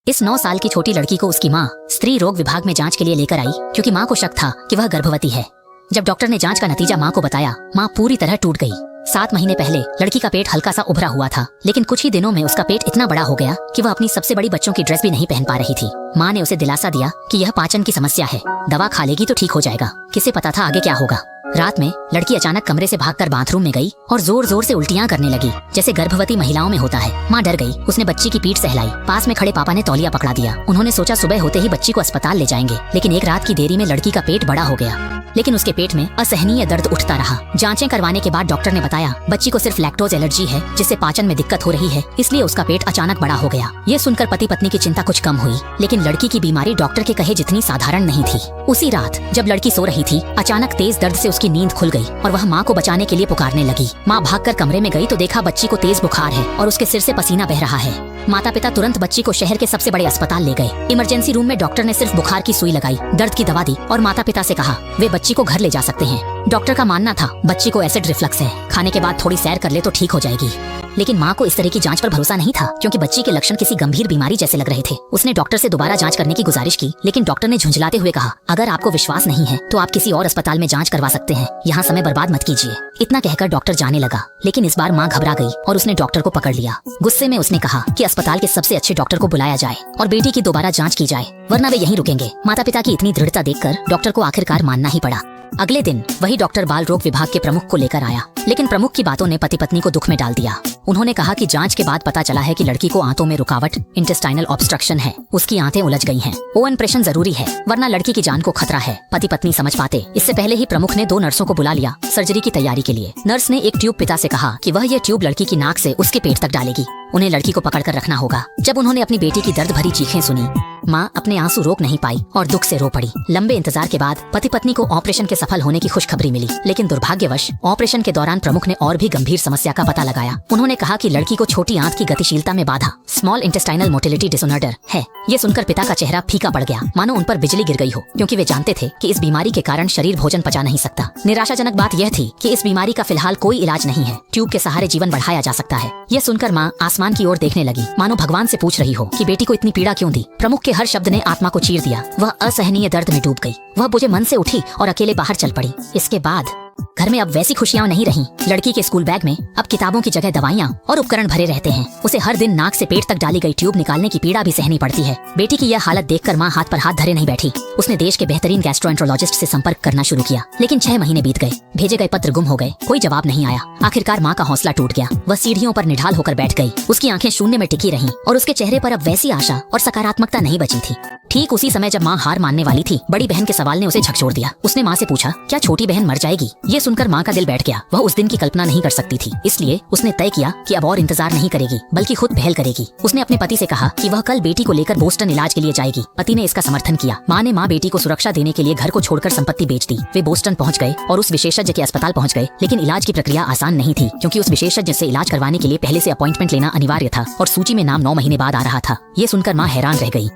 इस 9 साल की छोटी लड़की को उसकी माँ स्त्री रोग विभाग में जांच के लिए लेकर आई क्योंकि माँ को शक था कि वह गर्भवती है। जब डॉक्टर ने जांच का नतीजा माँ को बताया, माँ पूरी तरह टूट गई। 7 महीने पहले लड़की का पेट हल्का सा उभरा हुआ था, लेकिन कुछ ही दिनों में उसका पेट इतना बड़ा हो गया कि वह अपनी सबसे बड़ी बच्चों की ड्रेस भी नहीं पहन पा रही थी। माँ ने उसे दिलासा दिया कि यह पाचन की समस्या है, दवा खा लेगी तो ठीक हो जाएगा। किसे पता था आगे क्या होगा। रात में लड़की अचानक कमरे से भागकर बाथरूम में गई और जोर जोर से उल्टियां करने लगी, जैसे गर्भवती महिलाओं में होता है। माँ डर गई। उसने बच्ची की पीठ सहलाई। पास में खड़े पापा ने तौलिया पकड़ा दिया। उन्होंने सोचा सुबह होते ही बच्ची को अस्पताल ले जाएंगे, लेकिन एक रात की देरी में लड़की का पेट बड़ा हो गया, लेकिन उसके पेट में असहनीय दर्द उठता रहा। जांचें करवाने के बाद डॉक्टर ने बताया बच्ची को सिर्फ लैक्टोज एलर्जी है, जिससे पाचन में दिक्कत हो रही है, इसलिए उसका पेट अचानक बड़ा हो गया। ये सुनकर पति पत्नी की चिंता कुछ कम हुई, लेकिन लड़की की बीमारी डॉक्टर के कहे जितनी साधारण नहीं थी। उसी रात जब लड़की सो रही थी, अचानक तेज दर्द से उसकी नींद खुल गई और वह माँ को बचाने के लिए पुकारने लगी। माँ भागकर कमरे में गई तो देखा बच्ची को तेज बुखार है और उसके सिर से पसीना बह रहा है। माता पिता तुरंत बच्ची को शहर के सबसे बड़े अस्पताल ले गए। इमरजेंसी रूम में डॉक्टर ने सिर्फ बुखार की सुई लगाई, दर्द की दवा दी और माता पिता से कहा वे बच्ची को घर ले जा सकते हैं। डॉक्टर का मानना था बच्ची को एसिड रिफ्लक्स है, खाने के बाद थोड़ी सैर कर ले तो ठीक हो जाएगी। लेकिन माँ को इस तरह की जांच पर भरोसा नहीं था, क्योंकि बच्ची के लक्षण किसी गंभीर बीमारी जैसे लग रहे थे। उसने डॉक्टर से दोबारा जांच करने की गुजारिश की, लेकिन डॉक्टर ने झुंझलाते हुए कहा अगर आपको विश्वास नहीं है तो आप किसी और अस्पताल में जांच करवा सकते हैं, यहाँ समय बर्बाद मत कीजिए। इतना कहकर डॉक्टर जाने लगा, लेकिन इस बार माँ घबरा गई और उसने डॉक्टर को पकड़ लिया। गुस्से में उसने कहा कि अस्पताल के सबसे अच्छे डॉक्टर को बुलाया जाए और बेटी की दोबारा जांच की जाए, वरना वे यहीं रुकेंगे। माता पिता की इतनी दृढ़ता देखकर डॉक्टर को आखिरकार मानना ही पड़ा। अगले दिन वही डॉक्टर बाल रोग विभाग के प्रमुख को लेकर आया, लेकिन प्रमुख की बातों ने पति पत्नी को दुख में डाल दिया। उन्होंने कहा कि जांच के बाद पता चला है कि लड़की को आंतों में रुकावट, इंटेस्टाइनल ऑब्स्ट्रक्शन है। उसकी आंतें उलझ गई हैं। ऑपरेशन जरूरी है, वरना लड़की की जान को खतरा है। पति पत्नी समझ पाते इससे पहले ही प्रमुख ने 2 नर्सों को बुला लिया सर्जरी की तैयारी के लिए। नर्स ने एक ट्यूब पिता से कहा कि वह ये ट्यूब लड़की की नाक से उसके पेट तक डालेगी। उन्हें लड़की को पकड़कर रखना होगा। जब उन्होंने अपनी बेटी की दर्द भरी चीखें सुनी, माँ अपने आंसू रोक नहीं पाई और दुख से रो पड़ी। लंबे इंतजार के बाद पति पत्नी को ऑपरेशन के सफल होने की खुशखबरी मिली, लेकिन दुर्भाग्यवश ऑपरेशन के दौरान प्रमुख ने और भी गंभीर समस्या का पता लगाया। उन्होंने कहा कि लड़की को छोटी आंत की गतिशीलता में बाधा, स्मॉल इंटेस्टाइनल मोटिलिटी डिसऑर्डर है। ये सुनकर पिता का चेहरा फीका पड़ गया, मानो उन पर बिजली गिर गई हो, क्योंकि वे जानते थे कि इस बीमारी के कारण शरीर भोजन पचा नहीं सकता। निराशाजनक बात यह थी कि इस बीमारी का फिलहाल कोई इलाज नहीं है। ट्यूब के सहारे जीवन बढ़ाया जा सकता है। यह सुनकर माँ आसमान की ओर देखने लगी, मानो भगवान से पूछ रही हो कि बेटी को इतनी पीड़ा क्यों दी। प्रमुख के हर शब्द ने आत्मा को चीर दिया। वह असहनीय दर्द में डूब गई। वह बुझे मन से उठी और अकेले बाहर चल पड़ी। इसके बाद घर में अब वैसी खुशियां नहीं रहीं। लड़की के स्कूल बैग में अब किताबों की जगह दवाइयां और उपकरण भरे रहते हैं। उसे हर दिन नाक से पेट तक डाली गई ट्यूब निकालने की पीड़ा भी सहनी पड़ती है। बेटी की यह हालत देखकर माँ हाथ पर हाथ धरे नहीं बैठी। उसने देश के बेहतरीन गैस्ट्रोएंट्रोलॉजिस्ट से संपर्क करना शुरू किया, लेकिन 6 महीने बीत गए। भेजे गए पत्र गुम हो गए, कोई जवाब नहीं आया। आखिरकार माँ का हौसला टूट गया। वह सीढ़ियों पर निढाल होकर बैठ गई। उसकी आंखें शून्य में टिकी रहीं और उसके चेहरे पर अब वैसी आशा और सकारात्मकता नहीं बची थी। ठीक उसी समय जब माँ हार मानने वाली थी, बड़ी बहन के सवाल ने उसे झकझोर दिया। उसने माँ से पूछा क्या छोटी बहन मर जाएगी। ये सुनकर माँ का दिल बैठ गया। वह उस दिन की कल्पना नहीं कर सकती थी, इसलिए उसने तय किया कि अब और इंतजार नहीं करेगी, बल्कि खुद पहल करेगी। उसने अपने पति से कहा कि वह कल बेटी को लेकर बोस्टन इलाज के लिए जाएगी। पति ने इसका समर्थन किया। माँ ने बेटी को सुरक्षा देने के लिए घर को छोड़कर संपत्ति बेच दी। वे बोस्टन पहुँच गए और उस विशेषज्ञ के अस्पताल पहुँच गए, लेकिन इलाज की प्रक्रिया आसान नहीं थी, क्योंकि उस विशेषज्ञ से इलाज करवाने के लिए पहले से अपॉइंटमेंट लेना अनिवार्य था और सूची में नाम 9 महीने बाद आ रहा था। ये सुनकर माँ हैरान रह गई।